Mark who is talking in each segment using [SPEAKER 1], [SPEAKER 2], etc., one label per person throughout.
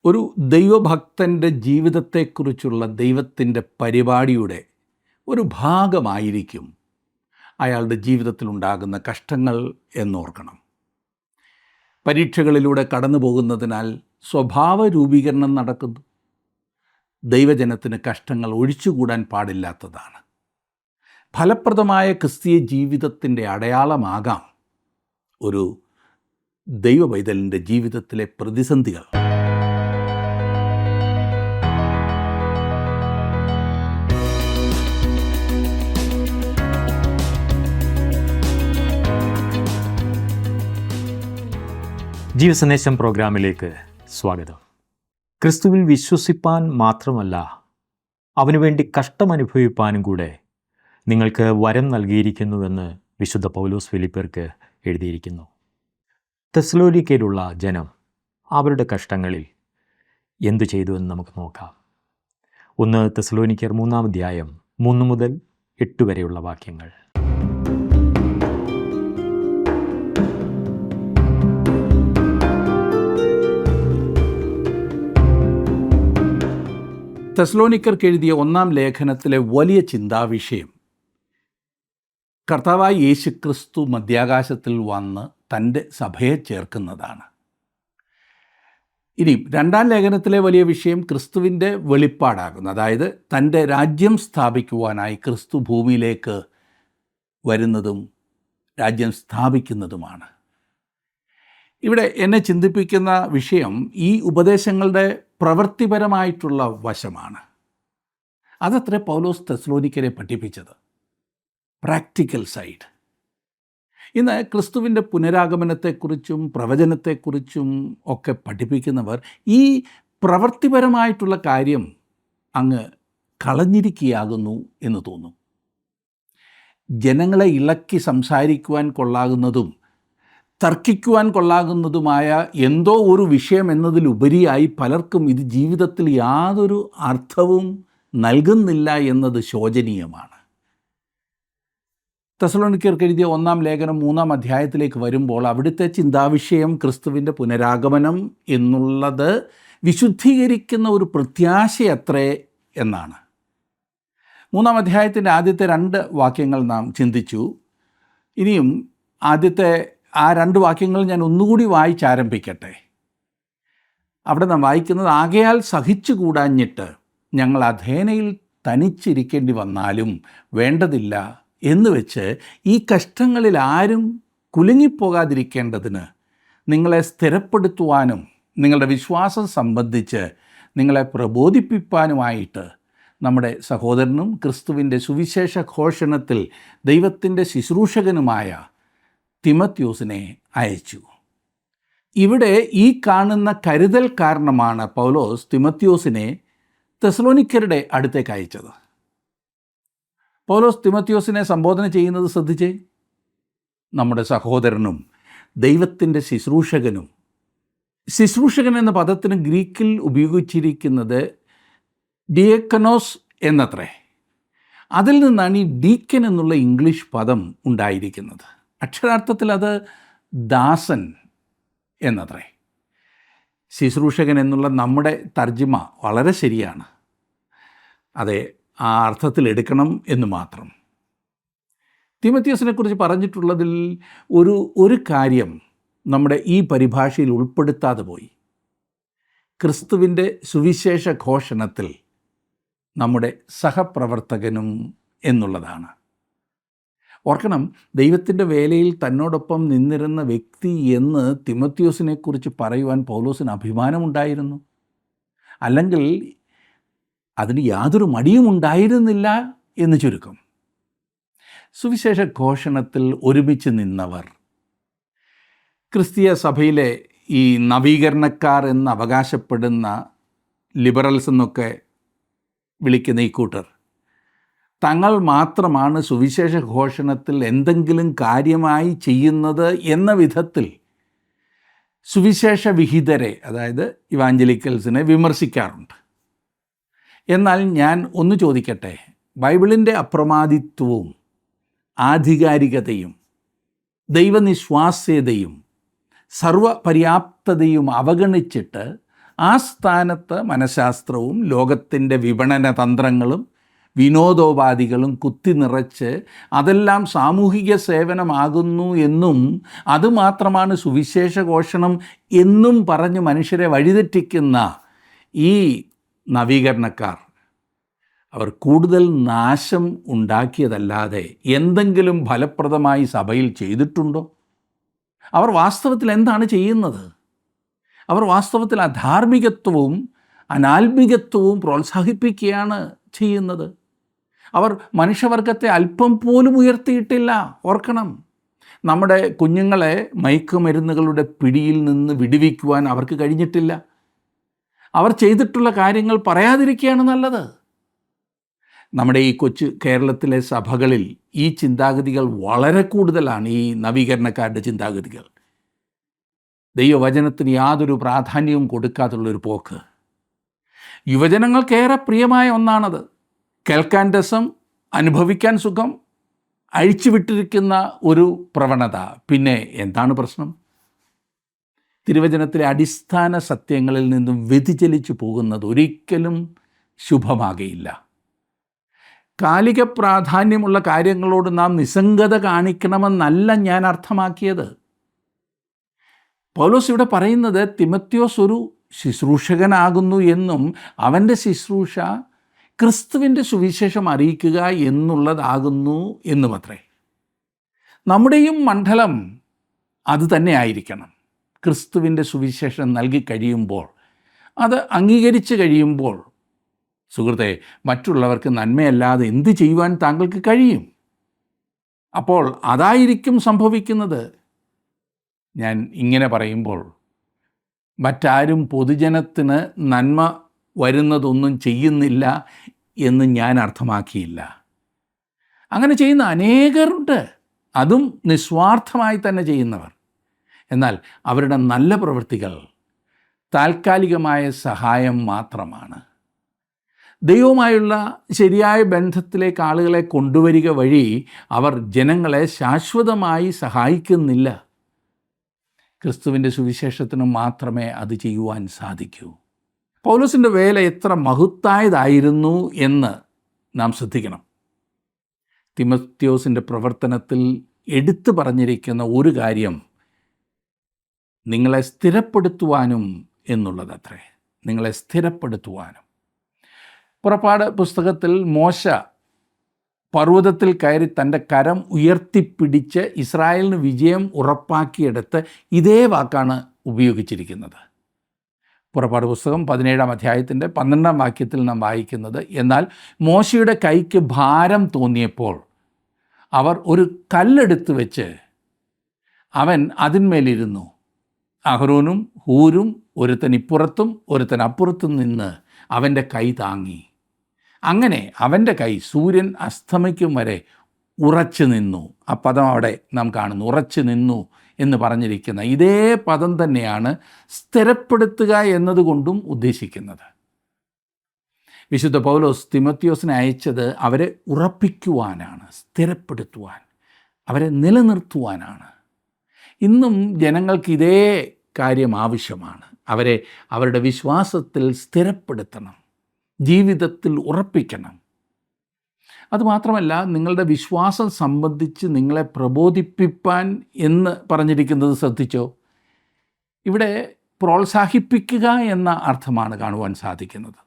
[SPEAKER 1] ഒരു ദൈവഭക്തൻ്റെ ജീവിതത്തെക്കുറിച്ചുള്ള ദൈവത്തിൻ്റെ പരിപാടിയുടെ ഒരു ഭാഗമായിരിക്കും അയാളുടെ ജീവിതത്തിലുണ്ടാകുന്ന കഷ്ടങ്ങൾ എന്നോർക്കണം. പരീക്ഷകളിലൂടെ കടന്നു പോകുന്നതിനാൽ സ്വഭാവ രൂപീകരണം നടക്കുന്നു. ദൈവജനത്തിന് കഷ്ടങ്ങൾ ഒഴിച്ചുകൂടാൻ പാടില്ലാത്തതാണ്. ഫലപ്രദമായ ക്രിസ്തീയ ജീവിതത്തിൻ്റെ അടയാളമാകാം ഒരു ദൈവപൈതലിൻ്റെ ജീവിതത്തിലെ പ്രതിസന്ധികൾ.
[SPEAKER 2] ജീവസന്ദേശം പ്രോഗ്രാമിലേക്ക് സ്വാഗതം. ക്രിസ്തുവിൽ വിശ്വസിപ്പാൻ മാത്രമല്ല, അവനുവേണ്ടി കഷ്ടമനുഭവിപ്പാനും കൂടെ നിങ്ങൾക്ക് വരം നൽകിയിരിക്കുന്നുവെന്ന് വിശുദ്ധ പൗലോസ് ഫിലിപ്പിയർക്ക് എഴുതിയിരിക്കുന്നു. തെസ്സലോനിക്കയിലുള്ള ജനം അവരുടെ കഷ്ടങ്ങളിൽ എന്തു ചെയ്തു എന്ന് നമുക്ക് നോക്കാം. 1 തെസ്സലോനിക്കർ 3-ാം അധ്യായം 3 മുതൽ 8 വരെയുള്ള വാക്യങ്ങൾ.
[SPEAKER 1] തെസ്സലോനിക്കർക്ക് എഴുതിയ 1-ാം ലേഖനത്തിലെ വലിയ ചിന്താവിഷയം കർത്താവായ യേശുക്രിസ്തു മധ്യാകാശത്തിൽ വന്ന് തൻ്റെ സഭയെ ചേർക്കുന്നതാണ്. ഇനി 2-ാം ലേഖനത്തിലെ വലിയ വിഷയം ക്രിസ്തുവിൻ്റെ വെളിപ്പാടാകുന്നു. അതായത് തൻ്റെ രാജ്യം സ്ഥാപിക്കുവാനായി ക്രിസ്തു ഭൂമിയിലേക്ക് വരുന്നതും രാജ്യം സ്ഥാപിക്കുന്നതുമാണ്. ഇവിടെ എന്നെ ചിന്തിപ്പിക്കുന്ന വിഷയം ഈ ഉപദേശങ്ങളുടെ പ്രവൃത്തിപരമായിട്ടുള്ള വശമാണ്. അതത്രേ പൗലോസ് തെസ്സലോനിക്കരെ പഠിപ്പിച്ചത്, പ്രാക്ടിക്കൽ സൈഡ്. ഇന്ന് ക്രിസ്തുവിൻ്റെ പുനരാഗമനത്തെക്കുറിച്ചും പ്രവചനത്തെക്കുറിച്ചും ഒക്കെ പഠിപ്പിക്കുന്നവർ ഈ പ്രവൃത്തിപരമായിട്ടുള്ള കാര്യം അങ്ങ് കളഞ്ഞിരിക്കുകയാകുന്നു എന്ന് തോന്നും. ജനങ്ങളെ ഇളക്കി സംസാരിക്കുവാൻ കൊള്ളാകുന്നതും തർക്കിക്കുവാൻ കൊള്ളാകുന്നതുമായ എന്തോ ഒരു വിഷയം എന്നതിലുപരിയായി പലർക്കും ഇത് ജീവിതത്തിൽ യാതൊരു അർത്ഥവും നൽകുന്നില്ല എന്നത് ശോചനീയമാണ്. തെസ്സലോനിക്കർക്ക് എഴുതിയ 1-ാം ലേഖനം 3-ാം അധ്യായത്തിലേക്ക് വരുമ്പോൾ അവിടുത്തെ ചിന്താവിഷയം ക്രിസ്തുവിൻ്റെ പുനരാഗമനം എന്നുള്ളത് വിശുദ്ധീകരിക്കുന്ന ഒരു പ്രത്യാശയത്രേ എന്നാണ്. 3-ാം അധ്യായത്തിൻ്റെ ആദ്യത്തെ 2 വാക്യങ്ങൾ നാം ചിന്തിച്ചു. ഇനിയും ആദ്യത്തെ ആ 2 വാക്യങ്ങൾ ഞാൻ ഒന്നുകൂടി വായിച്ചാരംഭിക്കട്ടെ. അവിടെ നാം വായിക്കുന്നത്, ആകയാൽ സഹിച്ചുകൂടാഞ്ഞിട്ട് ഞങ്ങൾ അഥേനയിൽ തനിച്ചിരിക്കേണ്ടി വന്നാലും വേണ്ടതില്ല എന്ന് വെച്ച് ഈ കഷ്ടങ്ങളിൽ ആരും കുലുങ്ങിപ്പോകാതിരിക്കേണ്ടതിന് നിങ്ങളെ സ്ഥിരപ്പെടുത്തുവാനും നിങ്ങളുടെ വിശ്വാസം സംബന്ധിച്ച് നിങ്ങളെ പ്രബോധിപ്പിപ്പാനുമായിട്ട് നമ്മുടെ സഹോദരനും ക്രിസ്തുവിൻ്റെ സുവിശേഷ ഘോഷണത്തിൽ ദൈവത്തിൻ്റെ ശുശ്രൂഷകനുമായ തിമത്യോസിനെ അയച്ചു. ഇവിടെ ഈ കാണുന്ന കരുതൽ കാരണമാണ് പൗലോസ് തിമത്യോസിനെ തെസ്സലോനിക്കരുടെ അടുത്തേക്ക് അയച്ചത്. പൗലോസ് തിമത്യോസിനെ സംബോധന ചെയ്യുന്നത് ശ്രദ്ധിച്ചേ, നമ്മുടെ സഹോദരനും ദൈവത്തിൻ്റെ ശുശ്രൂഷകനും. ശുശ്രൂഷകൻ എന്ന പദത്തിന് ഗ്രീക്കിൽ ഉപയോഗിച്ചിരിക്കുന്നത് ഡിയക്കനോസ് എന്നത്രേ. അതിൽ നിന്നാണ് ഈ ഡീക്കൻ എന്നുള്ള ഇംഗ്ലീഷ് പദം ഉണ്ടായിരിക്കുന്നത്. അക്ഷരാർത്ഥത്തിൽ അത് ദാസൻ എന്നത്രേ. ശുശ്രൂഷകൻ എന്നുള്ള നമ്മുടെ തർജ്ജിമ വളരെ ശരിയാണ്. അതെ, ആ അർത്ഥത്തിൽ എടുക്കണം എന്ന് മാത്രം. തിമത്യോസിനെ കുറിച്ച് പറഞ്ഞിട്ടുള്ളതിൽ ഒരു കാര്യം നമ്മുടെ ഈ പരിഭാഷയിൽ ഉൾപ്പെടുത്താതെ പോയി. ക്രിസ്തുവിൻ്റെ സുവിശേഷ ഘോഷണത്തിൽ നമ്മുടെ സഹപ്രവർത്തകനും എന്നുള്ളതാണ്. ഓർക്കണം, ദൈവത്തിൻ്റെ വേലയിൽ തന്നോടൊപ്പം നിന്നിരുന്ന വ്യക്തി എന്ന് തിമത്യോസിനെക്കുറിച്ച് പറയുവാൻ പൗലോസിന് അഭിമാനമുണ്ടായിരുന്നു. അല്ലെങ്കിൽ അതിന് യാതൊരു മടിയും ഉണ്ടായിരുന്നില്ല എന്ന് ചുരുക്കം. സുവിശേഷ ഘോഷണത്തിൽ ഒരുമിച്ച് നിന്നവർ, ക്രിസ്തീയ സഭയിലെ ഈ നവീകരണക്കാർ എന്ന് അവകാശപ്പെടുന്ന ലിബറൽസ് എന്നൊക്കെ വിളിക്കുന്ന ഈ കൂട്ടർ, തങ്ങൾ മാത്രമാണ് സുവിശേഷ ഘോഷണത്തിൽ എന്തെങ്കിലും കാര്യമായി ചെയ്യുന്നത് എന്ന വിധത്തിൽ സുവിശേഷ വിഹിതരെ, അതായത് ഇവാഞ്ചലിക്കൽസിനെ വിമർശിക്കാറുണ്ട്. എന്നാൽ ഞാൻ ഒന്ന് ചോദിക്കട്ടെ, ബൈബിളിൻ്റെ അപ്രമാദിത്വവും ആധികാരികതയും ദൈവനിശ്വാസ്യതയും സർവപര്യാപ്തതയും അവഗണിച്ചിട്ട് ആ സ്ഥാനത്ത് മനഃശാസ്ത്രവും ലോകത്തിൻ്റെ വിപണന തന്ത്രങ്ങളും വിനോദോപാധികളും കുത്തി നിറച്ച് അതെല്ലാം സാമൂഹിക സേവനമാകുന്നു എന്നും അതുമാത്രമാണ് സുവിശേഷ ഘോഷണം എന്നും പറഞ്ഞ് മനുഷ്യരെ വഴിതെറ്റിക്കുന്ന ഈ നവീകരണക്കാർ അവർ കൂടുതൽ നാശം ഉണ്ടാക്കിയതല്ലാതെ എന്തെങ്കിലും ഫലപ്രദമായി സഭയിൽ ചെയ്തിട്ടുണ്ടോ? അവർ വാസ്തവത്തിൽ എന്താണ് ചെയ്യുന്നത്? അവർ വാസ്തവത്തിൽ അധാർമികത്വവും അനാത്മികത്വവും പ്രോത്സാഹിപ്പിക്കുകയാണ് ചെയ്യുന്നത്. അവർ മനുഷ്യവർഗത്തെ അല്പം പോലും ഉയർത്തിയിട്ടില്ല. ഓർക്കണം, നമ്മുടെ കുഞ്ഞുങ്ങളെ മയക്കുമരുന്നുകളുടെ പിടിയിൽ നിന്ന് വിടുവിക്കുവാൻ അവർക്ക് കഴിഞ്ഞിട്ടില്ല. അവർ ചെയ്തിട്ടുള്ള കാര്യങ്ങൾ പറയാതിരിക്കുകയാണ് നല്ലത്. നമ്മുടെ ഈ കൊച്ചു കേരളത്തിലെ സഭകളിൽ ഈ ചിന്താഗതികൾ വളരെ കൂടുതലാണ്. ഈ നവീകരണക്കാരുടെ ചിന്താഗതികൾ, ദൈവവചനത്തിന് യാതൊരു പ്രാധാന്യവും കൊടുക്കാതുള്ളൊരു പോക്ക്. യുവജനങ്ങൾക്കേറെ പ്രിയമായ ഒന്നാണത്. കേൾക്കാൻ രസം, അനുഭവിക്കാൻ സുഖം, അഴിച്ചുവിട്ടിരിക്കുന്ന ഒരു പ്രവണത. പിന്നെ എന്താണ് പ്രശ്നം? തിരുവചനത്തിലെ അടിസ്ഥാന സത്യങ്ങളിൽ നിന്നും വ്യതിചലിച്ചു പോകുന്നത് ഒരിക്കലും ശുഭമാകയില്ല. കാലിക പ്രാധാന്യമുള്ള കാര്യങ്ങളോട് നാം നിസ്സംഗത കാണിക്കണമെന്നല്ല ഞാൻ അർത്ഥമാക്കിയത്. പൗലോസ് ഇവിടെ പറയുന്നത് തിമത്യോസ് ഒരു ശുശ്രൂഷകനാകുന്നു എന്നും അവൻ്റെ ശുശ്രൂഷ ക്രിസ്തുവിൻ്റെ സുവിശേഷം അറിയിക്കുക എന്നുള്ളതാകുന്നു എന്നുമത്രേ. നമ്മുടെയും മണ്ഡലം അത് തന്നെ ആയിരിക്കണം. ക്രിസ്തുവിൻ്റെ സുവിശേഷം നൽകി കഴിയുമ്പോൾ, അത് അംഗീകരിച്ച് കഴിയുമ്പോൾ, സുഹൃത്തെ, മറ്റുള്ളവർക്ക് നന്മയല്ലാതെ എന്ത് ചെയ്യുവാൻ താങ്കൾക്ക് കഴിയും? അപ്പോൾ അതായിരിക്കും സംഭവിക്കുന്നത്. ഞാൻ ഇങ്ങനെ പറയുമ്പോൾ മറ്റാരും പൊതുജനത്തിന് നന്മ വരുന്നതൊന്നും ചെയ്യുന്നില്ല എന്ന് ഞാൻ അർത്ഥമാക്കിയില്ല. അങ്ങനെ ചെയ്യുന്ന അനേകരുണ്ട്, അതും നിസ്വാർത്ഥമായി തന്നെ ചെയ്യുന്നവർ. എന്നാൽ അവരുടെ നല്ല പ്രവൃത്തികൾ താൽക്കാലികമായ സഹായം മാത്രമാണ്. ദൈവവുമായുള്ള ശരിയായ ബന്ധത്തിലേക്ക് ആളുകളെ കൊണ്ടുവരിക വഴി അവർ ജനങ്ങളെ ശാശ്വതമായി സഹായിക്കുന്നില്ല. ക്രിസ്തുവിൻ്റെ സുവിശേഷത്തിന് മാത്രമേ അത് ചെയ്യുവാൻ സാധിക്കൂ. പൗലോസിൻ്റെ വേല എത്ര മഹത്തായതായിരുന്നു എന്ന് നാം ശ്രദ്ധിക്കണം. തിമത്യോസിൻ്റെ പ്രവർത്തനത്തിൽ എടുത്തു പറഞ്ഞിരിക്കുന്ന ഒരു കാര്യം നിങ്ങളെ സ്ഥിരപ്പെടുത്തുവാനും എന്നുള്ളതത്രേ. നിങ്ങളെ സ്ഥിരപ്പെടുത്തുവാനും. പുറപ്പാട് പുസ്തകത്തിൽ മോശ പർവ്വതത്തിൽ കയറി തൻ്റെ കരം ഉയർത്തിപ്പിടിച്ച് ഇസ്രായേലിന് വിജയം ഉറപ്പാക്കിയെടുത്ത് ഇതേ വാക്കാണ് ഉപയോഗിച്ചിരിക്കുന്നത്. പുറപ്പാട് പുസ്തകം 17-ാം അധ്യായത്തിൻ്റെ 12-ാം വാക്യത്തിൽ നാം വായിക്കുന്നത്, എന്നാൽ മോശയുടെ കൈക്ക് ഭാരം തോന്നിയപ്പോൾ അവർ ഒരു കല്ലെടുത്ത് വെച്ച് അവൻ അതിന്മേലിരുന്നു. അഹ്റോനും ഹൂരും ഒരുത്തൻ ഇപ്പുറത്തും ഒരുത്തൻ അപ്പുറത്തും നിന്ന് അവൻ്റെ കൈ താങ്ങി. അങ്ങനെ അവൻ്റെ കൈ സൂര്യൻ അസ്തമിക്കും വരെ ഉറച്ചു നിന്നു. ആ പദം അവിടെ നാം കാണുന്നു, ഉറച്ചു നിന്നു എന്ന് പറഞ്ഞിരിക്കുന്ന ഇതേ പദം തന്നെയാണ് സ്ഥിരപ്പെടുത്തുക എന്നതുകൊണ്ടും ഉദ്ദേശിക്കുന്നത്. വിശുദ്ധ പൗലോസ് തിമത്യോസിനെ അയച്ചത് അവരെ ഉറപ്പിക്കുവാനാണ്, സ്ഥിരപ്പെടുത്തുവാൻ, അവരെ നിലനിർത്തുവാനാണ്. ഇന്നും ജനങ്ങൾക്ക് ഇതേ കാര്യം ആവശ്യമാണ്. അവരെ അവരുടെ വിശ്വാസത്തിൽ സ്ഥിരപ്പെടുത്തണം, ജീവിതത്തിൽ ഉറപ്പിക്കണം. അതുമാത്രമല്ല, നിങ്ങളുടെ വിശ്വാസം സംബന്ധിച്ച് നിങ്ങളെ പ്രബോധിപ്പിപ്പാൻ എന്ന് പറഞ്ഞിരിക്കുന്നത് ശ്രദ്ധിച്ചോ? ഇവിടെ പ്രോത്സാഹിപ്പിക്കുക എന്ന അർത്ഥമാണ് കാണുവാൻ സാധിക്കുന്നത്.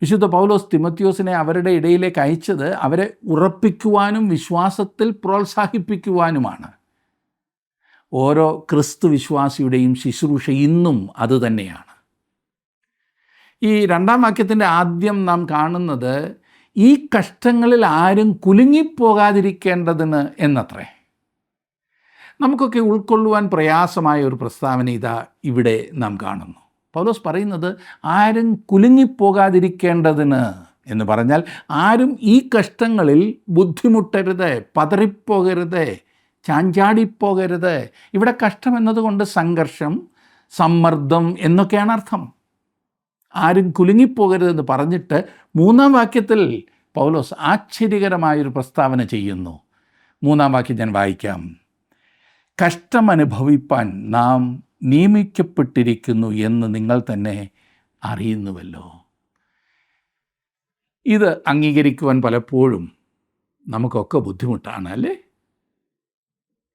[SPEAKER 1] വിശുദ്ധ പൗലോസ് തിമത്യോസിനെ അവരുടെ ഇടയിലേക്ക് അയച്ചത് അവരെ ഉറപ്പിക്കുവാനും വിശ്വാസത്തിൽ പ്രോത്സാഹിപ്പിക്കുവാനുമാണ്. ഓരോ ക്രിസ്തു വിശ്വാസിയുടെയും ശുശ്രൂഷ ഇന്നും അതുതന്നെയാണ്. ഈ 2-ാം വാക്യത്തിൻ്റെ ആദ്യം നാം കാണുന്നത് ഈ കഷ്ടങ്ങളിൽ ആരും കുലുങ്ങിപ്പോകാതിരിക്കേണ്ടതിന് എന്നത്രേ. നമുക്കൊക്കെ ഉൾക്കൊള്ളുവാൻ പ്രയാസമായ ഒരു പ്രസ്താവന ഇതാ ഇവിടെ നാം കാണുന്നു. പൗലോസ് പറയുന്നത് ആരും കുലുങ്ങിപ്പോകാതിരിക്കേണ്ടതിന് എന്ന് പറഞ്ഞാൽ ആരും ഈ കഷ്ടങ്ങളിൽ ബുദ്ധിമുട്ടരുത്, പതറിപ്പോകരുത്, ചാഞ്ചാടിപ്പോകരുത്. ഇവിടെ കഷ്ടം എന്നതുകൊണ്ട് സംഘർഷം, സമ്മർദ്ദം എന്നൊക്കെയാണ് അർത്ഥം. ആരും കുലുങ്ങിപ്പോകരുതെന്ന് പറഞ്ഞിട്ട് 3-ാം വാക്യത്തിൽ പൗലോസ് ആശ്ചര്യകരമായൊരു പ്രസ്താവന ചെയ്യുന്നു. 3-ാം വാക്യം ഞാൻ വായിക്കാം. കഷ്ടമനുഭവിപ്പാൻ നാം നിയമിക്കപ്പെട്ടിരിക്കുന്നു എന്ന് നിങ്ങൾ തന്നെ അറിയുന്നുവല്ലോ. ഇത് അംഗീകരിക്കുവാൻ പലപ്പോഴും നമുക്കൊക്കെ ബുദ്ധിമുട്ടാണ്, അല്ലേ?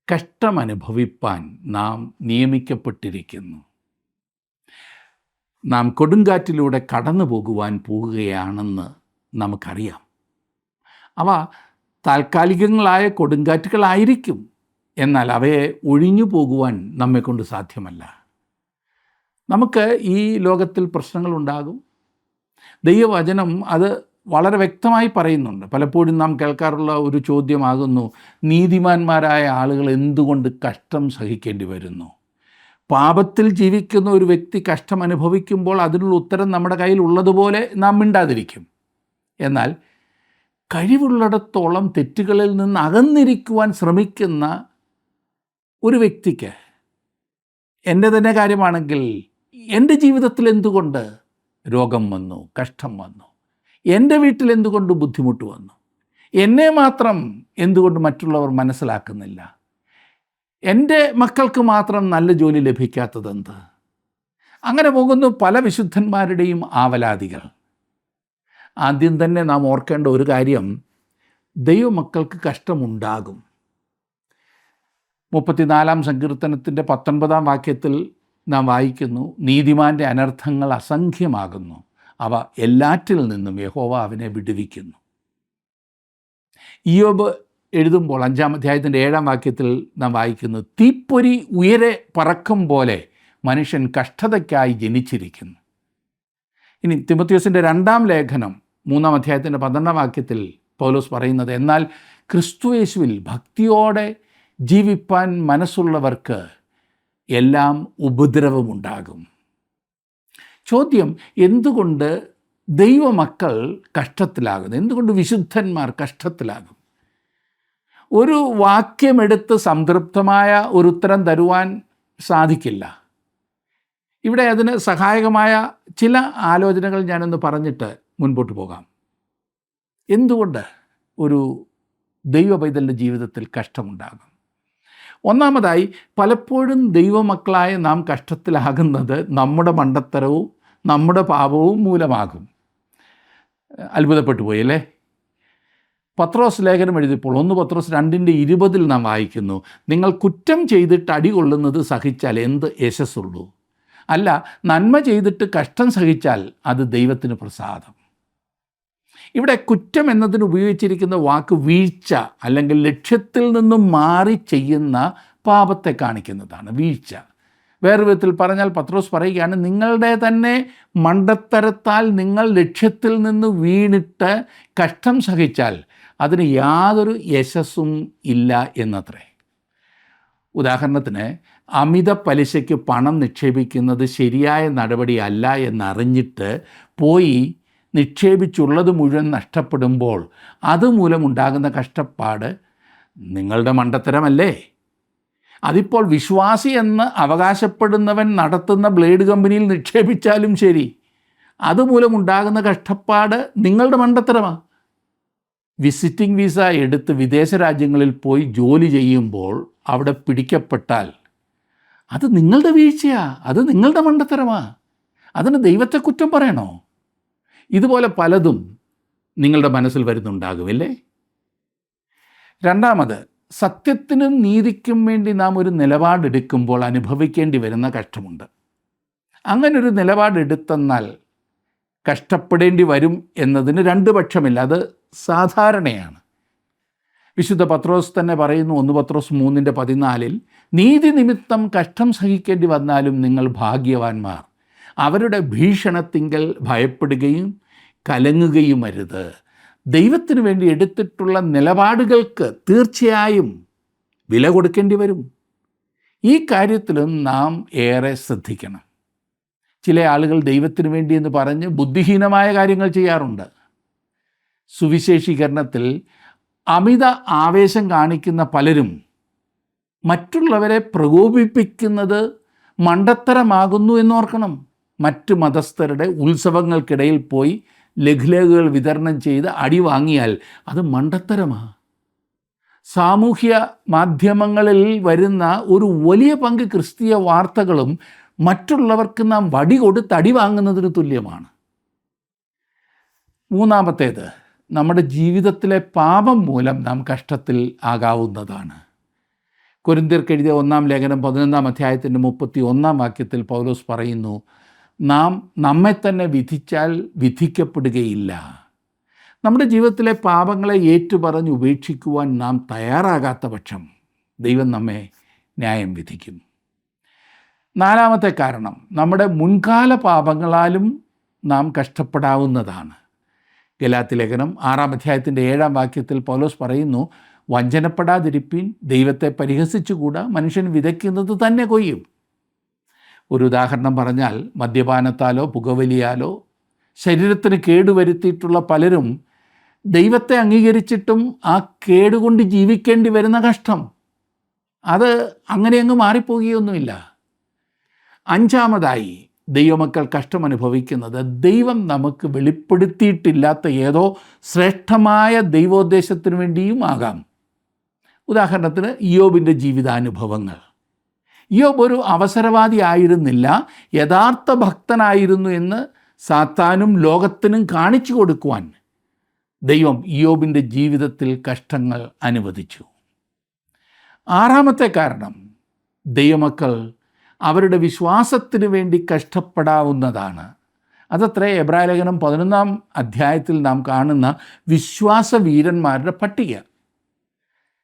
[SPEAKER 1] കഷ്ടമനുഭവിപ്പാൻ നാം നിയമിക്കപ്പെട്ടിരിക്കുന്നു. നാം കൊടുങ്കാറ്റിലൂടെ കടന്നു പോകുകയാണെന്ന് നമുക്കറിയാം. അവ താൽക്കാലികങ്ങളായ കൊടുങ്കാറ്റുകളായിരിക്കും, എന്നാൽ അവയെ ഒഴിഞ്ഞു പോകുവാൻ നമ്മെക്കൊണ്ട് സാധ്യമല്ല. നമുക്ക് ഈ ലോകത്തിൽ പ്രശ്നങ്ങളുണ്ടാകും. ദൈവവചനം അത് വളരെ വ്യക്തമായി പറയുന്നുണ്ട്. പലപ്പോഴും നാം കേൾക്കാറുള്ള ഒരു ചോദ്യമാകുന്നു, നീതിമാന്മാരായ ആളുകൾ എന്തുകൊണ്ട് കഷ്ടം സഹിക്കേണ്ടി വരുന്നു? പാപത്തിൽ ജീവിക്കുന്ന ഒരു വ്യക്തി കഷ്ടം അനുഭവിക്കുമ്പോൾ അതിനുള്ള ഉത്തരം നമ്മുടെ കയ്യിൽ ഉള്ളതുപോലെ നാം മിണ്ടാതിരിക്കും. എന്നാൽ കഴിവുള്ളിടത്തോളം തെറ്റുകളിൽ നിന്ന് അകന്നിരിക്കുവാൻ ശ്രമിക്കുന്ന ഒരു വ്യക്തിക്ക്, എൻ്റെ തന്നെ കാര്യമാണെങ്കിൽ എൻ്റെ ജീവിതത്തിൽ എന്തുകൊണ്ട് രോഗം വന്നു, കഷ്ടം വന്നു, എൻ്റെ വീട്ടിൽ എന്തുകൊണ്ട് ബുദ്ധിമുട്ട് വന്നു, എന്നെ മാത്രം എന്തുകൊണ്ട് മറ്റുള്ളവർ മനസ്സിലാക്കുന്നില്ല, എൻ്റെ മക്കൾക്ക് മാത്രം നല്ല ജോലി ലഭിക്കാത്തതെന്ത്? അങ്ങനെ പോകുന്നു പല വിശുദ്ധന്മാരുടെയും ആവലാതികൾ. ആദ്യം തന്നെ നാം ഓർക്കേണ്ട ഒരു കാര്യം, ദൈവമക്കൾക്ക് കഷ്ടമുണ്ടാകും. 34-ാം സങ്കീർത്തനത്തിൻ്റെ 19-ാം വാക്യത്തിൽ നാം വായിക്കുന്നു, നീതിമാൻ്റെ അനർത്ഥങ്ങൾ അസംഖ്യമാകുന്നു, അവ എല്ലാറ്റിൽ നിന്നും യഹോവ അവനെ വിടുവിക്കുന്നു. ഇയ്യോബ് എഴുതുമ്പോൾ 5-ാം അധ്യായത്തിൻ്റെ 7-ാം വാക്യത്തിൽ നാം വായിക്കുന്നു, തീപ്പൊരി ഉയരെ പറക്കും പോലെ മനുഷ്യൻ കഷ്ടതയ്ക്കായി ജനിച്ചിരിക്കുന്നു. ഇനി തിമോഥെയോസിൻ്റെ 2-ാം ലേഖനം 3-ാം അധ്യായത്തിൻ്റെ 12-ാം വാക്യത്തിൽ പൗലോസ് പറയുന്നത്, എന്നാൽ ക്രിസ്തുയേശുവിൽ ഭക്തിയോടെ ജീവിപ്പാൻ മനസ്സുള്ളവർക്ക് എല്ലാം ഉപദ്രവമുണ്ടാകും. ചോദ്യം, എന്തുകൊണ്ട് ദൈവമക്കൾ കഷ്ടത്തിലാകുന്നു? എന്തുകൊണ്ട് വിശുദ്ധന്മാർ കഷ്ടത്തിലാകും? ഒരു വാക്യമെടുത്ത് സംതൃപ്തമായ ഒരു ഉത്തരം തരുവാൻ സാധിക്കില്ല. ഇവിടെ അതിന് സഹായകമായ ചില ആലോചനകൾ ഞാനൊന്ന് പറഞ്ഞിട്ട് മുൻപോട്ട് പോകാം. എന്തുകൊണ്ട് ഒരു ദൈവ പൈതലിൻ്റെ ജീവിതത്തിൽ കഷ്ടമുണ്ടാകും? ഒന്നാമതായി, പലപ്പോഴും ദൈവമക്കളായ നാം കഷ്ടത്തിലാകുന്നത് നമ്മുടെ മണ്ടത്തരവും നമ്മുടെ പാപവും മൂലമാകും. അത്ഭുതപ്പെട്ടു പോയി അല്ലേ? പത്രോസ് ലേഖനം എഴുതിയപ്പോൾ 1 പത്രോസ് 2:20 നാം വായിക്കുന്നു, നിങ്ങൾ കുറ്റം ചെയ്തിട്ട് അടി കൊള്ളുന്നത് സഹിച്ചാൽ എന്ത് യശസ്സുള്ളൂ? അല്ല, നന്മ ചെയ്തിട്ട് കഷ്ടം സഹിച്ചാൽ അത് ദൈവത്തിന് പ്രസാദം. ഇവിടെ കുറ്റം എന്നതിന് ഉപയോഗിച്ചിരിക്കുന്ന വാക്ക് വീഴ്ച അല്ലെങ്കിൽ ലക്ഷ്യത്തിൽ നിന്നും മാറി ചെയ്യുന്ന പാപത്തെ കാണിക്കുന്നതാണ് വീഴ്ച. വേറെ വിധത്തിൽ പറഞ്ഞാൽ പത്രോസ് പറയുകയാണ്, നിങ്ങളുടെ തന്നെ മണ്ടത്തരത്താൽ നിങ്ങൾ ലക്ഷ്യത്തിൽ നിന്ന് വീണിട്ട് കഷ്ടം സഹിച്ചാൽ അതിന് യാതൊരു യശസ്സും ഇല്ല എന്നത്രേ. ഉദാഹരണത്തിന്, അമിത പലിശയ്ക്ക് പണം നിക്ഷേപിക്കുന്നത് ശരിയായ നടപടിയല്ല എന്നറിഞ്ഞിട്ട് പോയി നിക്ഷേപിച്ചുള്ളത് മുഴുവൻ നഷ്ടപ്പെടുമ്പോൾ അതുമൂലമുണ്ടാകുന്ന കഷ്ടപ്പാട് നിങ്ങളുടെ മണ്ടത്തരമല്ലേ? അതിപ്പോൾ വിശ്വാസി എന്ന് അവകാശപ്പെടുന്നവൻ നടത്തുന്ന ബ്ലേഡ് കമ്പനിയിൽ നിക്ഷേപിച്ചാലും ശരി, അതുമൂലമുണ്ടാകുന്ന കഷ്ടപ്പാട് നിങ്ങളുടെ മണ്ടത്തരമാണ്. വിസിറ്റിംഗ് വിസ എടുത്ത് വിദേശ രാജ്യങ്ങളിൽ പോയി ജോലി ചെയ്യുമ്പോൾ അവിടെ പിടിക്കപ്പെട്ടാൽ അത് നിങ്ങളുടെ വീഴ്ചയാണ്, അത് നിങ്ങളുടെ മണ്ടത്തരമാണ്. അതിന് ദൈവത്തെ കുറ്റം പറയണോ? ഇതുപോലെ പലതും നിങ്ങളുടെ മനസ്സിൽ വരുന്നുണ്ടാകുമല്ലേ? രണ്ടാമത്, സത്യത്തിനും നീതിക്കും വേണ്ടി നാം ഒരു നിലപാടെടുക്കുമ്പോൾ അനുഭവിക്കേണ്ടി വരുന്ന കഷ്ടമുണ്ട്. അങ്ങനൊരു നിലപാടെടുത്തെന്നാൽ കഷ്ടപ്പെടേണ്ടി വരും എന്നതിന് രണ്ട് പക്ഷമില്ല, അത് സാധാരണയാണ്. വിശുദ്ധ പത്രോസ് തന്നെ പറയുന്നു, 1 പത്രോസ് 3:14, നീതി നിമിത്തം കഷ്ടം സഹിക്കേണ്ടി വന്നാലും നിങ്ങൾ ഭാഗ്യവാന്മാർ, അവരുടെ ഭീഷണത്തിങ്കൽ ഭയപ്പെടുകയും കലങ്ങുകയും അരുത്. ദൈവത്തിന് വേണ്ടി എടുത്തിട്ടുള്ള നിലപാടുകൾക്ക് തീർച്ചയായും വില കൊടുക്കേണ്ടി വരും. ഈ കാര്യത്തിലും നാം ഏറെ ശ്രദ്ധിക്കണം. ചില ആളുകൾ ദൈവത്തിന് വേണ്ടി എന്ന് പറഞ്ഞ് ബുദ്ധിഹീനമായ കാര്യങ്ങൾ ചെയ്യാറുണ്ട്. സുവിശേഷീകരണത്തിൽ അമിത ആവേശം കാണിക്കുന്ന പലരും മറ്റുള്ളവരെ പ്രകോപിപ്പിക്കുന്നത് മണ്ടത്തരമാകുന്നു എന്നോർക്കണം. മറ്റ് മതസ്ഥരുടെ ഉത്സവങ്ങൾക്കിടയിൽ പോയി ലഘുലേഖകൾ വിതരണം ചെയ്ത് അടി വാങ്ങിയാൽ അത് മണ്ടത്തരമാണ്. സാമൂഹ്യ മാധ്യമങ്ങളിൽ വരുന്ന ഒരു വലിയ പങ്ക് ക്രിസ്തീയ വാർത്തകളും മറ്റുള്ളവർക്ക് നാം വടി കൊടുത്ത് അടി വാങ്ങുന്നതിന് തുല്യമാണ്. മൂന്നാമത്തേത്, നമ്മുടെ ജീവിതത്തിലെ പാപം മൂലം നാം കഷ്ടത്തിൽ ആകാവുന്നതാണ്. കൊരിന്ത്യർക്ക് എഴുതിയ 1-ാം ലേഖനം 11-ാം അധ്യായത്തിൻ്റെ 31-ാം വാക്യത്തിൽ പൗലോസ് പറയുന്നു, നാം നമ്മെ തന്നെ വിധിച്ചാൽ വിധിക്കപ്പെടുകയില്ല. നമ്മുടെ ജീവിതത്തിലെ പാപങ്ങളെ ഏറ്റുപറഞ്ഞ് ഉപേക്ഷിക്കുവാൻ നാം തയ്യാറാകാത്ത പക്ഷം ദൈവം നമ്മെ ന്യായം വിധിക്കും. 4-ാമത്തെ കാരണം, നമ്മുടെ മുൻകാല പാപങ്ങളാലും നാം കഷ്ടപ്പെടാവുന്നതാണ്. ഗലാത്യ ലേഖനം 6-ാം അധ്യായത്തിൻ്റെ 7-ാം വാക്യത്തിൽ പൗലോസ് പറയുന്നു, വഞ്ചനപ്പെടാതിരിപ്പിൻ, ദൈവത്തെ പരിഹസിച്ചുകൂടാ, മനുഷ്യൻ വിതയ്ക്കുന്നത് തന്നെ കൊയ്യും. ഒരു ഉദാഹരണം പറഞ്ഞാൽ, മദ്യപാനത്താലോ പുകവലിയാലോ ശരീരത്തിന് കേടുവരുത്തിയിട്ടുള്ള പലരും ദൈവത്തെ അംഗീകരിച്ചിട്ടും ആ കേടുകൊണ്ട് ജീവിക്കേണ്ടി വരുന്ന കഷ്ടം, അത് അങ്ങനെ അങ്ങ് മാറിപ്പോകുകയൊന്നുമില്ല. 5-ാമതായി ദൈവമക്കൾ കഷ്ടമനുഭവിക്കുന്നത് ദൈവം നമുക്ക് വെളിപ്പെടുത്തിയിട്ടില്ലാത്ത ഏതോ ശ്രേഷ്ഠമായ ദൈവോദ്ദേശത്തിനു വേണ്ടിയും ആകാം. ഉദാഹരണത്തിന് ഇയ്യോബിൻ്റെ ജീവിതാനുഭവങ്ങൾ. ഇയ്യോബ് ഒരു അവസരവാദി ആയിരുന്നില്ല, യഥാർത്ഥ ഭക്തനായിരുന്നു എന്ന് സാത്താനും ലോകത്തിനും കാണിച്ചു കൊടുക്കുവാൻ ദൈവം ഇയ്യോബിൻ്റെ ജീവിതത്തിൽ കഷ്ടങ്ങൾ അനുവദിച്ചു. 6-ാമത്തെ കാരണം, ദൈവമക്കൾ അവരുടെ വിശ്വാസത്തിന് വേണ്ടി കഷ്ടപ്പെടാവുന്നതാണ്. അതത്രേ എബ്രായ ലേഖനം 11-ാം അധ്യായത്തിൽ നാം കാണുന്ന വിശ്വാസവീരന്മാരുടെ പട്ടിക.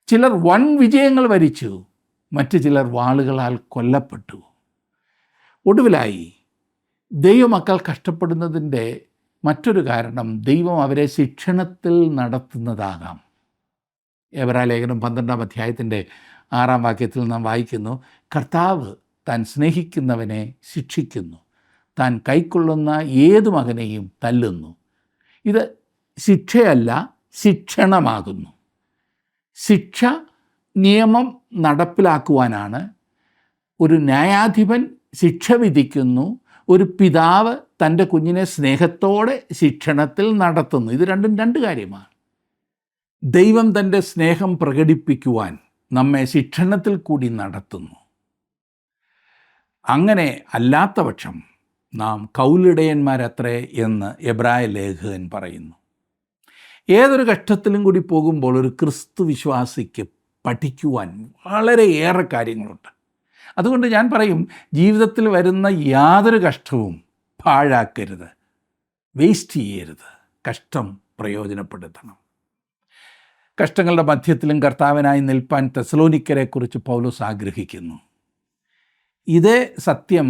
[SPEAKER 1] ചിലർ വൻ വിജയങ്ങൾ വരിച്ചു, മറ്റു ചിലർ വാളുകളാൽ കൊല്ലപ്പെട്ടു. ഒടുവിലായി ദൈവമക്കൾ കഷ്ടപ്പെടുന്നതിൻ്റെ മറ്റൊരു കാരണം, ദൈവം അവരെ ശിക്ഷണത്തിൽ നടത്തുന്നതാകാം. എബ്രായ ലേഖനം 12-ാം അധ്യായത്തിൻ്റെ 6-ാം വാക്യത്തിൽ നാം വായിക്കുന്നു, കർത്താവ് താൻ സ്നേഹിക്കുന്നവനെ ശിക്ഷിക്കുന്നു, താൻ കൈക്കൊള്ളുന്ന ഏതു മകനെയും തല്ലുന്നു. ഇത് ശിക്ഷയല്ല, ശിക്ഷണമാകുന്നു. ശിക്ഷ നിയമം നടപ്പിലാക്കുവാനാണ്. ഒരു ന്യായാധിപൻ ശിക്ഷ വിധിക്കുന്നു, ഒരു പിതാവ് തൻ്റെ കുഞ്ഞിനെ സ്നേഹത്തോടെ ശിക്ഷണത്തിൽ നടത്തുന്നു. ഇത് രണ്ടും രണ്ട് കാര്യമാണ്. ദൈവം തൻ്റെ സ്നേഹം പ്രകടിപ്പിക്കുവാൻ നമ്മെ ശിക്ഷണത്തിൽ കൂടി നടത്തുന്നു. അങ്ങനെ അല്ലാത്ത പക്ഷം നാം കൗലിടയന്മാരത്രേ എന്ന് എബ്രായ ലേഖകൻ പറയുന്നു. ഏതൊരു കഷ്ടത്തിലും കൂടി പോകുമ്പോൾ ഒരു ക്രിസ്തു വിശ്വാസിക്ക് പഠിക്കുവാൻ വളരെയേറെ കാര്യങ്ങളുണ്ട്. അതുകൊണ്ട് ഞാൻ പറയും, ജീവിതത്തിൽ വരുന്ന യാതൊരു കഷ്ടവും പാഴാക്കരുത്, വേസ്റ്റ് ചെയ്യരുത്. കഷ്ടം പ്രയോജനപ്പെടുത്തണം. കഷ്ടങ്ങളുടെ മധ്യത്തിലും കർത്താവിനായി നിൽപ്പാൻ തെസ്സലോനിക്കരെക്കുറിച്ച് പൗലോസ് ആഗ്രഹിക്കുന്നു. ഇതേ സത്യം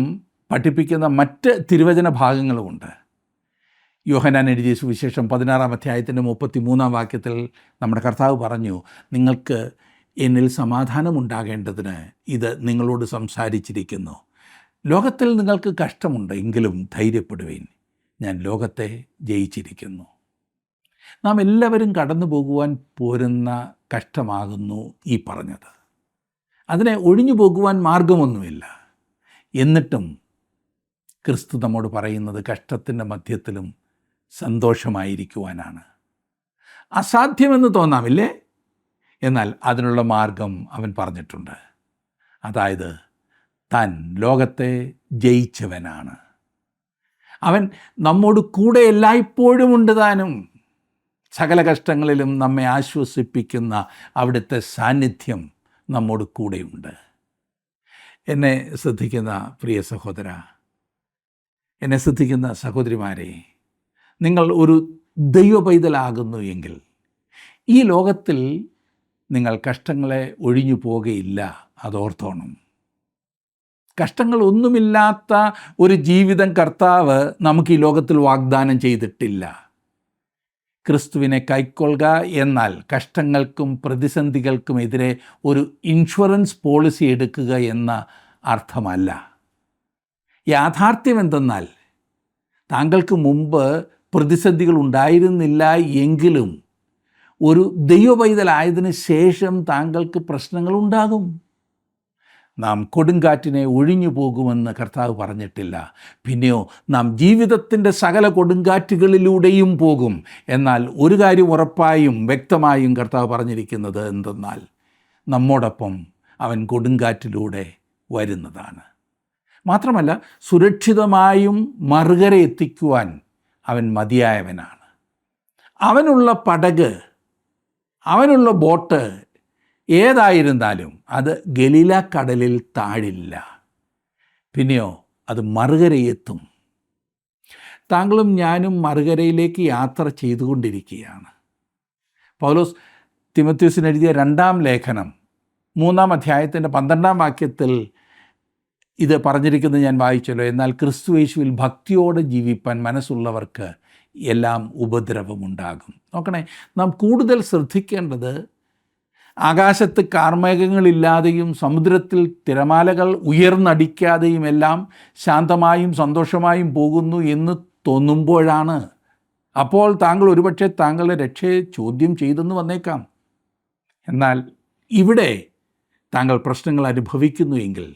[SPEAKER 1] പഠിപ്പിക്കുന്ന മറ്റ് തിരുവചന ഭാഗങ്ങളുമുണ്ട്. യോഹന്നാൻ എഴുതിയ സുവിശേഷം 16-ാം അധ്യായത്തിൻ്റെ 33-ാം വാക്യത്തിൽ നമ്മുടെ കർത്താവ് പറഞ്ഞു, നിങ്ങൾക്ക് എന്നിൽ സമാധാനമുണ്ടാകേണ്ടതിന് ഇത് നിങ്ങളോട് സംസാരിച്ചിരിക്കുന്നു. ലോകത്തിൽ നിങ്ങൾക്ക് കഷ്ടമുണ്ട്, എങ്കിലും ധൈര്യപ്പെടുവീൻ, ഞാൻ ലോകത്തെ ജയിച്ചിരിക്കുന്നു. നാം എല്ലാവരും കടന്നു പോകുവാൻ പോരുന്ന കഷ്ടമാകുന്നു ഈ പറഞ്ഞത്. അതിനെ ഒഴിഞ്ഞു പോകുവാൻ മാർഗമൊന്നുമില്ല. എന്നിട്ടും ക്രിസ്തു നമ്മോട് പറയുന്നത് കഷ്ടത്തിൻ്റെ മധ്യത്തിലും സന്തോഷമായിരിക്കുവാനാണ്. അസാധ്യമെന്ന് തോന്നാമില്ലേ? എന്നാൽ അതിനുള്ള മാർഗം അവൻ പറഞ്ഞിട്ടുണ്ട്. അതായത് താൻ ലോകത്തെ ജയിച്ചവനാണ്. അവൻ നമ്മോട് കൂടെ എല്ലായ്പ്പോഴും ഉണ്ട്. താനും സകല കഷ്ടങ്ങളിലും നമ്മെ ആശ്വസിപ്പിക്കുന്ന അവിടുത്തെ സാന്നിധ്യം നമ്മോട് കൂടെയുണ്ട്. എന്നെ ശ്രദ്ധിക്കുന്ന പ്രിയ സഹോദര, എന്നെ ശ്രദ്ധിക്കുന്ന സഹോദരിമാരെ, നിങ്ങൾ ഒരു ദൈവ പൈതലാകുന്നു എങ്കിൽ ഈ ലോകത്തിൽ നിങ്ങൾ കഷ്ടങ്ങളെ ഒഴിഞ്ഞു പോകുകയില്ല, അതോർത്തോണം. കഷ്ടങ്ങളൊന്നുമില്ലാത്ത ഒരു ജീവിതം കർത്താവ് നമുക്ക് ഈ ലോകത്തിൽ വാഗ്ദാനം ചെയ്തിട്ടില്ല. ക്രിസ്തുവിനെ കൈക്കൊള്ളുക എന്നാൽ കഷ്ടങ്ങൾക്കും പ്രതിസന്ധികൾക്കും എതിരെ ഒരു ഇൻഷുറൻസ് പോളിസി എടുക്കുക എന്ന അർത്ഥമല്ല. യാഥാർത്ഥ്യം എന്തെന്നാൽ താങ്കൾക്ക് മുമ്പ് പ്രതിസന്ധികൾ ഉണ്ടായിരുന്നില്ല എങ്കിലും ഒരു ദൈവപൈതലായതിനു ശേഷം താങ്കൾക്ക് പ്രശ്നങ്ങളുണ്ടാകും. നാം കൊടുങ്കാറ്റിനെ ഒഴിഞ്ഞു പോകുമെന്ന് കർത്താവ് പറഞ്ഞിട്ടില്ല. പിന്നെയോ നാം ജീവിതത്തിൻ്റെ സകല കൊടുങ്കാറ്റുകളിലൂടെയും പോകും. എന്നാൽ ഒരു കാര്യം ഉറപ്പായും വ്യക്തമായും കർത്താവ് പറഞ്ഞിരിക്കുന്നത് എന്തെന്നാൽ നമ്മോടൊപ്പം അവൻ കൊടുങ്കാറ്റിലൂടെ വരുന്നതാണ്. മാത്രമല്ല സുരക്ഷിതമായും മറുകര എത്തിക്കുവാൻ അവൻ മതിയായവനാണ്. അവനുള്ള പടക്, അവനുള്ള ബോട്ട് ഏതായിരുന്നാലും അത് ഗലീല കടലിൽ താഴില്ല. പിന്നെയോ അത് മറുകരയെത്തും. താങ്കളും ഞാനും മറുകരയിലേക്ക് യാത്ര ചെയ്തുകൊണ്ടിരിക്കുകയാണ്. പൗലോസ് തിമോഥെയോസിന് എഴുതിയ 2-ാം ലേഖനം 3-ാം അധ്യായത്തിൻ്റെ 12-ാം വാക്യത്തിൽ ഇത് പറഞ്ഞിരിക്കുന്നത് ഞാൻ വായിച്ചല്ലോ. എന്നാൽ ക്രിസ്തു യേശുവിൽ ഭക്തിയോടെ ജീവിപ്പാൻ മനസ്സുള്ളവർക്ക് എല്ലാം ഉപദ്രവമുണ്ടാകും. നോക്കണേ, നാം കൂടുതൽ ശ്രദ്ധിക്കേണ്ടത് ആകാശത്ത് കാർമേഘങ്ങളില്ലാതെയും സമുദ്രത്തിൽ തിരമാലകൾ ഉയർന്നടിക്കാതെയും എല്ലാം ശാന്തമായും സന്തോഷമായും പോകുന്നു എന്ന് തോന്നുമ്പോഴാണ്. അപ്പോൾ താങ്കൾ ഒരുപക്ഷെ താങ്കളുടെ രക്ഷയെ ചോദ്യം ചെയ്തെന്ന് വന്നേക്കാം. എന്നാൽ ഇവിടെ താങ്കൾ പ്രശ്നങ്ങൾ അനുഭവിക്കുന്നുവെങ്കിൽ,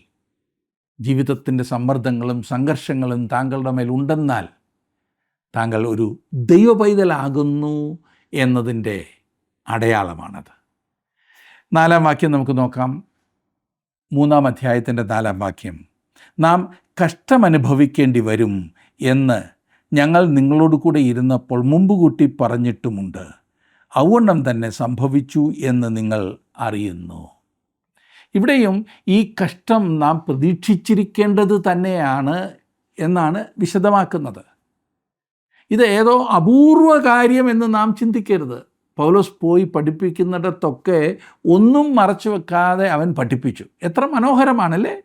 [SPEAKER 1] ജീവിതത്തിൻ്റെ സമ്മർദ്ദങ്ങളും സംഘർഷങ്ങളും താങ്കളുടെ മേലുണ്ടെന്നാൽ താങ്കൾ ഒരു ദൈവപൈതലാകുന്നു എന്നതിൻ്റെ അടയാളമാണത്. 4-ാം വാക്യം നമുക്ക് നോക്കാം. 3-ാം അധ്യായത്തിൻ്റെ 4-ാം വാക്യം. നാം കഷ്ടമനുഭവിക്കേണ്ടി വരും എന്ന് ഞങ്ങൾ നിങ്ങളോട് കൂടെ ഇരുന്നപ്പോൾ മുമ്പ് കൂട്ടി പറഞ്ഞിട്ടുമുണ്ട്. ഔവണ്ണം തന്നെ സംഭവിച്ചു എന്ന് നിങ്ങൾ അറിയുന്നു. ഇവിടെയും ഈ കഷ്ടം നാം പ്രതീക്ഷിച്ചിരിക്കേണ്ടത് തന്നെയാണ് എന്നാണ് വിശദമാക്കുന്നത്. ഇത് ഏതോ അപൂർവ കാര്യം എന്ന് നാം ചിന്തിക്കരുത്. പൗലോസ് പോയി പഠിപ്പിക്കുന്നിടത്തൊക്കെ ഒന്നും മറച്ചു വെക്കാതെ അവൻ പഠിപ്പിച്ചു. എത്ര മനോഹരമാണല്ലേ!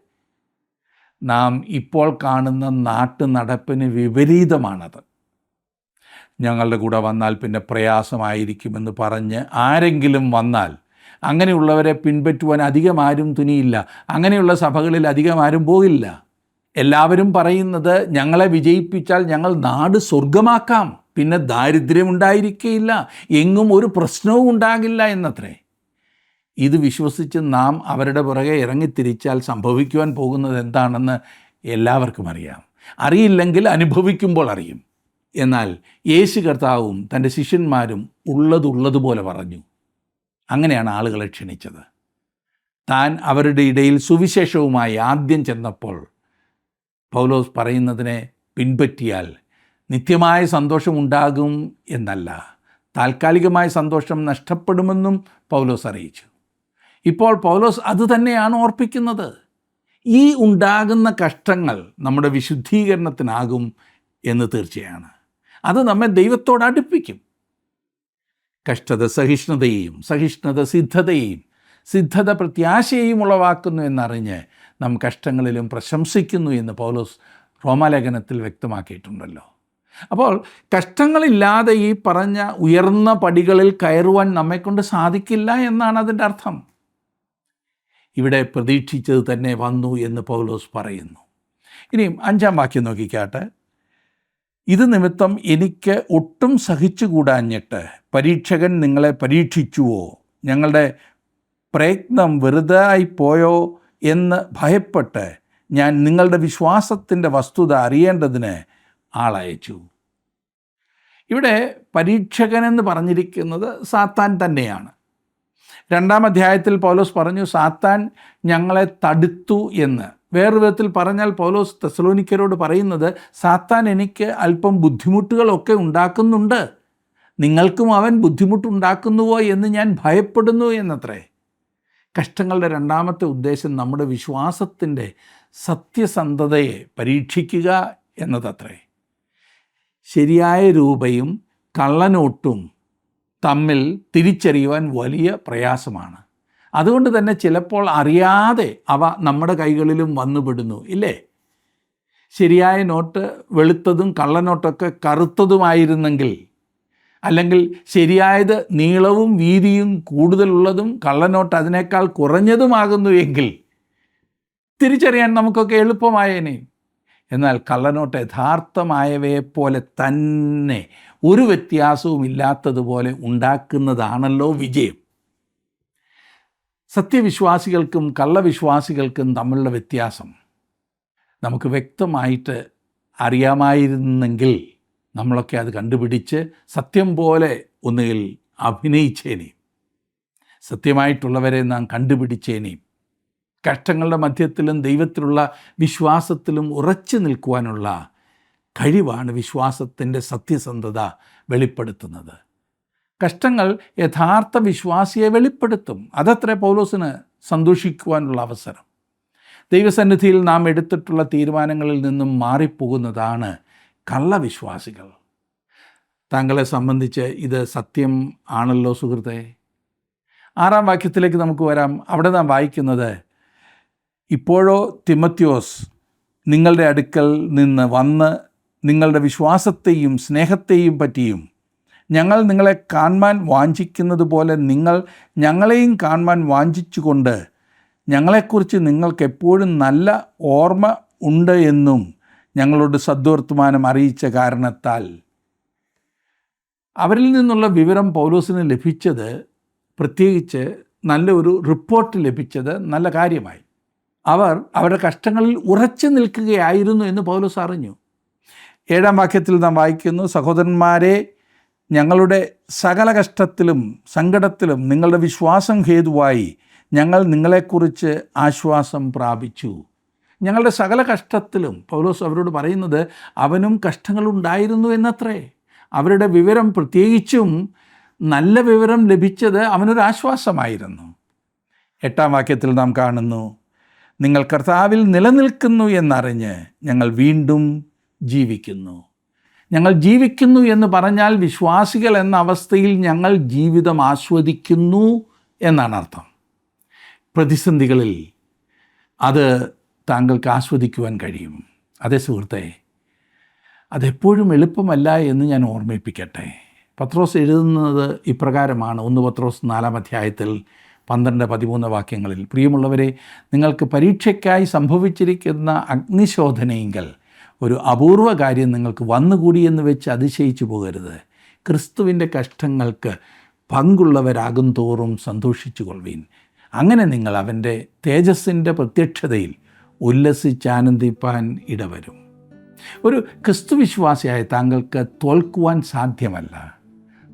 [SPEAKER 1] നാം ഇപ്പോൾ കാണുന്ന നാട്ടു നടപ്പിന് വിപരീതമാണത്. ഞങ്ങളുടെ കൂടെ വന്നാൽ പിന്നെ പ്രയാസമായിരിക്കുമെന്ന് പറഞ്ഞ് ആരെങ്കിലും വന്നാൽ അങ്ങനെയുള്ളവരെ പിൻപറ്റുവാൻ അധികം ആരും തുനിയില്ല. അങ്ങനെയുള്ള സഭകളിൽ അധികം ആരും പോകില്ല. എല്ലാവരും പറയുന്നത് ഞങ്ങളെ വിജയിപ്പിച്ചാൽ ഞങ്ങൾ നാട് സ്വർഗമാക്കാം, പിന്നെ ദാരിദ്ര്യമുണ്ടായിരിക്കുകയില്ല, എങ്ങും ഒരു പ്രശ്നവും ഉണ്ടാകില്ല എന്നത്രേ. ഇത് വിശ്വസിച്ച് നാം അവരുടെ പുറകെ ഇറങ്ങിത്തിരിച്ചാൽ സംഭവിക്കുവാൻ പോകുന്നത് എന്താണെന്ന് എല്ലാവർക്കും അറിയാം. അറിയില്ലെങ്കിൽ അനുഭവിക്കുമ്പോൾ അറിയും. എന്നാൽ യേശു കർത്താവും തൻ്റെ ശിഷ്യന്മാരും ഉള്ളതുപോലെ പറഞ്ഞു. അങ്ങനെയാണ് ആളുകളെ ക്ഷണിച്ചത്. താൻ അവരുടെ ഇടയിൽ സുവിശേഷവുമായി ആദ്യം ചെന്നപ്പോൾ പൗലോസ് പറയുന്നതിനെ പിൻപറ്റിയാൽ നിത്യമായ സന്തോഷമുണ്ടാകും എന്നല്ല, താൽക്കാലികമായ സന്തോഷം നഷ്ടപ്പെടുമെന്നും പൗലോസ് അറിയിച്ചു. ഇപ്പോൾ പൗലോസ് അതുതന്നെയാണ് ഓർപ്പിക്കുന്നത്. ഈ ഉണ്ടാകുന്ന കഷ്ടങ്ങൾ നമ്മുടെ വിശുദ്ധീകരണത്തിനാകും എന്ന് തീർച്ചയാണ്. അത് നമ്മെ ദൈവത്തോട് അടുപ്പിക്കും. കഷ്ടത സഹിഷ്ണുതയെയും, സഹിഷ്ണുത സിദ്ധതയെയും, സിദ്ധത പ്രത്യാശയെയും ഉളവാക്കുന്നു എന്നറിഞ്ഞ് നാം കഷ്ടങ്ങളിലും പ്രശംസിക്കുന്നു എന്ന് പൗലോസ് റോമാലേഖനത്തിൽ വ്യക്തമാക്കിയിട്ടുണ്ടല്ലോ. അപ്പോൾ കഷ്ടങ്ങളില്ലാതെ ഈ പറഞ്ഞ ഉയർന്ന പടികളിൽ കയറുവാൻ നമ്മെക്കൊണ്ട് സാധിക്കില്ല എന്നാണ് അതിൻ്റെ അർത്ഥം. ഇവിടെ പ്രതീക്ഷിച്ചത് തന്നെ വന്നു എന്ന് പൗലോസ് പറയുന്നു. ഇനിയും 5-ാം വാക്യം നോക്കിക്കാട്ടെ. ഇത് നിമിത്തം എനിക്ക് ഒട്ടും സഹിച്ചുകൂടാഞ്ഞിട്ട് പരീക്ഷകൻ നിങ്ങളെ പരീക്ഷിച്ചുവോ, ഞങ്ങളുടെ പ്രയത്നം വെറുതെ ആയിപ്പോയോ എന്ന് ഭയപ്പെട്ട് ഞാൻ നിങ്ങളുടെ വിശ്വാസത്തിൻ്റെ വസ്തുത അറിയേണ്ടതിന് ആളയച്ചു. ഇവിടെ പരീക്ഷകനെന്ന് പറഞ്ഞിരിക്കുന്നത് സാത്താൻ തന്നെയാണ്. 2-ാം അധ്യായത്തിൽ പൗലോസ് പറഞ്ഞു സാത്താൻ ഞങ്ങളെ തടുത്തു എന്ന്. വേറൊരു വിധത്തിൽ പറഞ്ഞാൽ പൗലോസ് തെസ്സലോനിക്കരോട് പറയുന്നത് സാത്താൻ എനിക്ക് അല്പം ബുദ്ധിമുട്ടുകളൊക്കെ ഉണ്ടാക്കുന്നുണ്ട്, നിങ്ങൾക്കും അവൻ ബുദ്ധിമുട്ടുണ്ടാക്കുന്നുവോ എന്ന് ഞാൻ ഭയപ്പെടുന്നു എന്നത്രേ. കഷ്ടങ്ങളുടെ 2ാമത്തെ ഉദ്ദേശം നമ്മുടെ വിശ്വാസത്തിൻ്റെ സത്യസന്ധതയെ പരീക്ഷിക്കുക എന്നതത്രേ. ശരിയായ രൂപയും കള്ളനോട്ടും തമ്മിൽ തിരിച്ചറിയുവാൻ വലിയ പ്രയാസമാണ്. അതുകൊണ്ട് തന്നെ ചിലപ്പോൾ അറിയാതെ അവ നമ്മുടെ കൈകളിലും വന്നുപെടുന്നു, ഇല്ലേ? ശരിയായ നോട്ട് വെളുത്തതും കള്ളനോട്ടൊക്കെ കറുത്തതുമായിരുന്നെങ്കിൽ, അല്ലെങ്കിൽ ശരിയായത് നീളവും വീതിയും കൂടുതലുള്ളതും കള്ളനോട്ട് അതിനേക്കാൾ കുറഞ്ഞതുമാകുന്നു എങ്കിൽ തിരിച്ചറിയാൻ നമുക്കൊക്കെ എളുപ്പമായേനെ. എന്നാൽ കള്ളനോട്ട് യഥാർത്ഥമായവയെപ്പോലെ തന്നെ ഒരു വ്യത്യാസവും ഇല്ലാത്തതുപോലെ ഉണ്ടാക്കുന്നതാണല്ലോ വിജയം. സത്യവിശ്വാസികൾക്കും കള്ളവിശ്വാസികൾക്കും തമ്മിലുള്ള വ്യത്യാസം നമുക്ക് വ്യക്തമായിട്ട് അറിയാമായിരുന്നെങ്കിൽ നമ്മളൊക്കെ അത് കണ്ടുപിടിച്ച് സത്യം പോലെ ഒന്നുകിൽ അഭിനയിച്ചേനെയും സത്യമായിട്ടുള്ളവരെ നാം കണ്ടുപിടിച്ചേനെയും കഷ്ടങ്ങളുടെ മധ്യത്തിലും ദൈവത്തിലുള്ള വിശ്വാസത്തിലും ഉറച്ചു നിൽക്കുവാനുള്ള കഴിവാണ് വിശ്വാസത്തിൻ്റെ സത്യസന്ധത വെളിപ്പെടുത്തുന്നത്. കഷ്ടങ്ങൾ യഥാർത്ഥ വിശ്വാസിയെ വെളിപ്പെടുത്തും. അതത്രേ പൗലോസിന് സന്തോഷിക്കുവാനുള്ള അവസരം. ദൈവസന്നിധിയിൽ നാം എടുത്തിട്ടുള്ള തീരുമാനങ്ങളിൽ നിന്നും മാറിപ്പോകുന്നതാണ് കള്ളവിശ്വാസികൾ. താങ്കളെ സംബന്ധിച്ച് ഇത് സത്യം ആണല്ലോ സുഹൃത്തെ. 6-ാം വാക്യത്തിലേക്ക് നമുക്ക് വരാം. അവിടെ നാം വായിക്കുന്നത്, ഇപ്പോഴോ തിമോത്തിയോസ് നിങ്ങളുടെ അടുക്കൽ നിന്ന് വന്ന് നിങ്ങളുടെ വിശ്വാസത്തെയും സ്നേഹത്തെയും പറ്റിയും ഞങ്ങൾ നിങ്ങളെ കാണുവാൻ വാഞ്ചിക്കുന്നത് പോലെ നിങ്ങൾ ഞങ്ങളെയും കാണുവാൻ വാഞ്ചിച്ചുകൊണ്ട് ഞങ്ങളെക്കുറിച്ച് നിങ്ങൾക്കെപ്പോഴും നല്ല ഓർമ്മ ഉണ്ട് എന്നും ഞങ്ങളോട് സദ്വർത്തമാനം അറിയിച്ച കാരണത്താൽ. അവരിൽ നിന്നുള്ള വിവരം പൗലോസിന് ലഭിച്ചത്, പ്രത്യേകിച്ച് നല്ലൊരു റിപ്പോർട്ട് ലഭിച്ചത് നല്ല കാര്യമായി. അവർ അവരുടെ കഷ്ടങ്ങളിൽ ഉറച്ചു നിൽക്കുകയായിരുന്നു എന്ന് പൗലോസ് അറിഞ്ഞു. 7-ാം വാക്യത്തിൽ നാം വായിക്കുന്നു, സഹോദരന്മാരെ, ഞങ്ങളുടെ സകല കഷ്ടത്തിലും സങ്കടത്തിലും നിങ്ങളുടെ വിശ്വാസം ഹേതുവായി ഞങ്ങൾ നിങ്ങളെക്കുറിച്ച് ആശ്വാസം പ്രാപിച്ചു. ഞങ്ങളുടെ സകല കഷ്ടത്തിലും പൗലോസ് അവരോട് പറയുന്നത് അവനും കഷ്ടങ്ങളുണ്ടായിരുന്നു എന്നത്രേ. അവരുടെ വിവരം, പ്രത്യേകിച്ചും നല്ല വിവരം ലഭിച്ചത് അവനൊരു ആശ്വാസമായിരുന്നു. 8-ാം വാക്യത്തിൽ നാം കാണുന്നു, നിങ്ങൾ കർത്താവിൽ നിലനിൽക്കുന്നു എന്നറിഞ്ഞ് ഞങ്ങൾ വീണ്ടും ജീവിക്കുന്നു. ഞങ്ങൾ ജീവിക്കുന്നു എന്ന് പറഞ്ഞാൽ വിശ്വാസികൾ എന്ന അവസ്ഥയിൽ ഞങ്ങൾ ജീവിതം ആസ്വദിക്കുന്നു എന്നാണ് അർത്ഥം. പ്രതിസന്ധികളിൽ അത് താങ്കൾക്ക് ആസ്വദിക്കുവാൻ കഴിയും. അതേ സുഹൃത്തെ, അതെപ്പോഴും എളുപ്പമല്ല എന്ന് ഞാൻ ഓർമ്മിപ്പിക്കട്ടെ. പത്രോസ് എഴുതുന്നത് ഇപ്രകാരമാണ്. 1 പത്രോസ് 4-ാം അധ്യായത്തിൽ 12-13 വാക്യങ്ങളിൽ, പ്രിയമുള്ളവരെ, നിങ്ങൾക്ക് പരീക്ഷയ്ക്കായി സംഭവിച്ചിരിക്കുന്ന അഗ്നിശോധനയെങ്കിൽ ഒരു അപൂർവ കാര്യം നിങ്ങൾക്ക് വന്നുകൂടിയെന്ന് വെച്ച് അതിശയിച്ചു പോകരുത്. ക്രിസ്തുവിൻ്റെ കഷ്ടങ്ങൾക്ക് പങ്കുള്ളവരാകും തോറും സന്തോഷിച്ചു കൊള്ളുവീൻ. അങ്ങനെ നിങ്ങൾ അവൻ്റെ തേജസ്സിൻ്റെ പ്രത്യക്ഷതയിൽ ഉല്ലസിച്ചാനന്ദിപ്പാൻ ഇടവരും. ഒരു ക്രിസ്തുവിശ്വാസിയായ താങ്കൾക്ക് തോൽക്കുവാൻ സാധ്യമല്ല.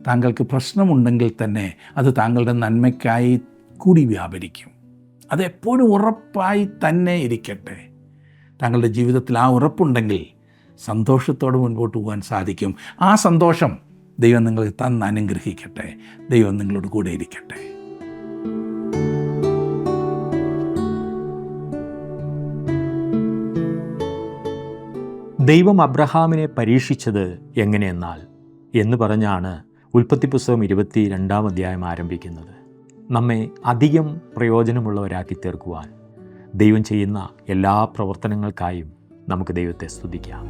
[SPEAKER 1] താങ്കൾക്ക് പ്രശ്നമുണ്ടെങ്കിൽ തന്നെ അത് താങ്കളുടെ നന്മയ്ക്കായി കൂടി വ്യാപരിക്കും. അതെപ്പോഴും ഉറപ്പായി തന്നെ ഇരിക്കട്ടെ. താങ്കളുടെ ജീവിതത്തിൽ ആ ഉറപ്പുണ്ടെങ്കിൽ സന്തോഷത്തോടെ മുൻപോട്ട് പോകാൻ സാധിക്കും. ആ സന്തോഷം ദൈവം നിങ്ങൾക്ക് തന്ന് അനുഗ്രഹിക്കട്ടെ. ദൈവം നിങ്ങളോട് കൂടെ ഇരിക്കട്ടെ.
[SPEAKER 2] ദൈവം അബ്രഹാമിനെ പരീക്ഷിച്ചത് എങ്ങനെയെന്നാൽ എന്ന് പറഞ്ഞാണ് ഉൽപ്പത്തി പുസ്തകം 22-ാം അധ്യായം ആരംഭിക്കുന്നത്. നമ്മെ അധികം പ്രയോജനമുള്ളവരാക്കി തീർക്കുവാൻ ദൈവം ചെയ്യുന്ന എല്ലാ പ്രവർത്തനങ്ങൾക്കായും നമുക്ക് ദൈവത്തെ സ്തുതിക്കാം.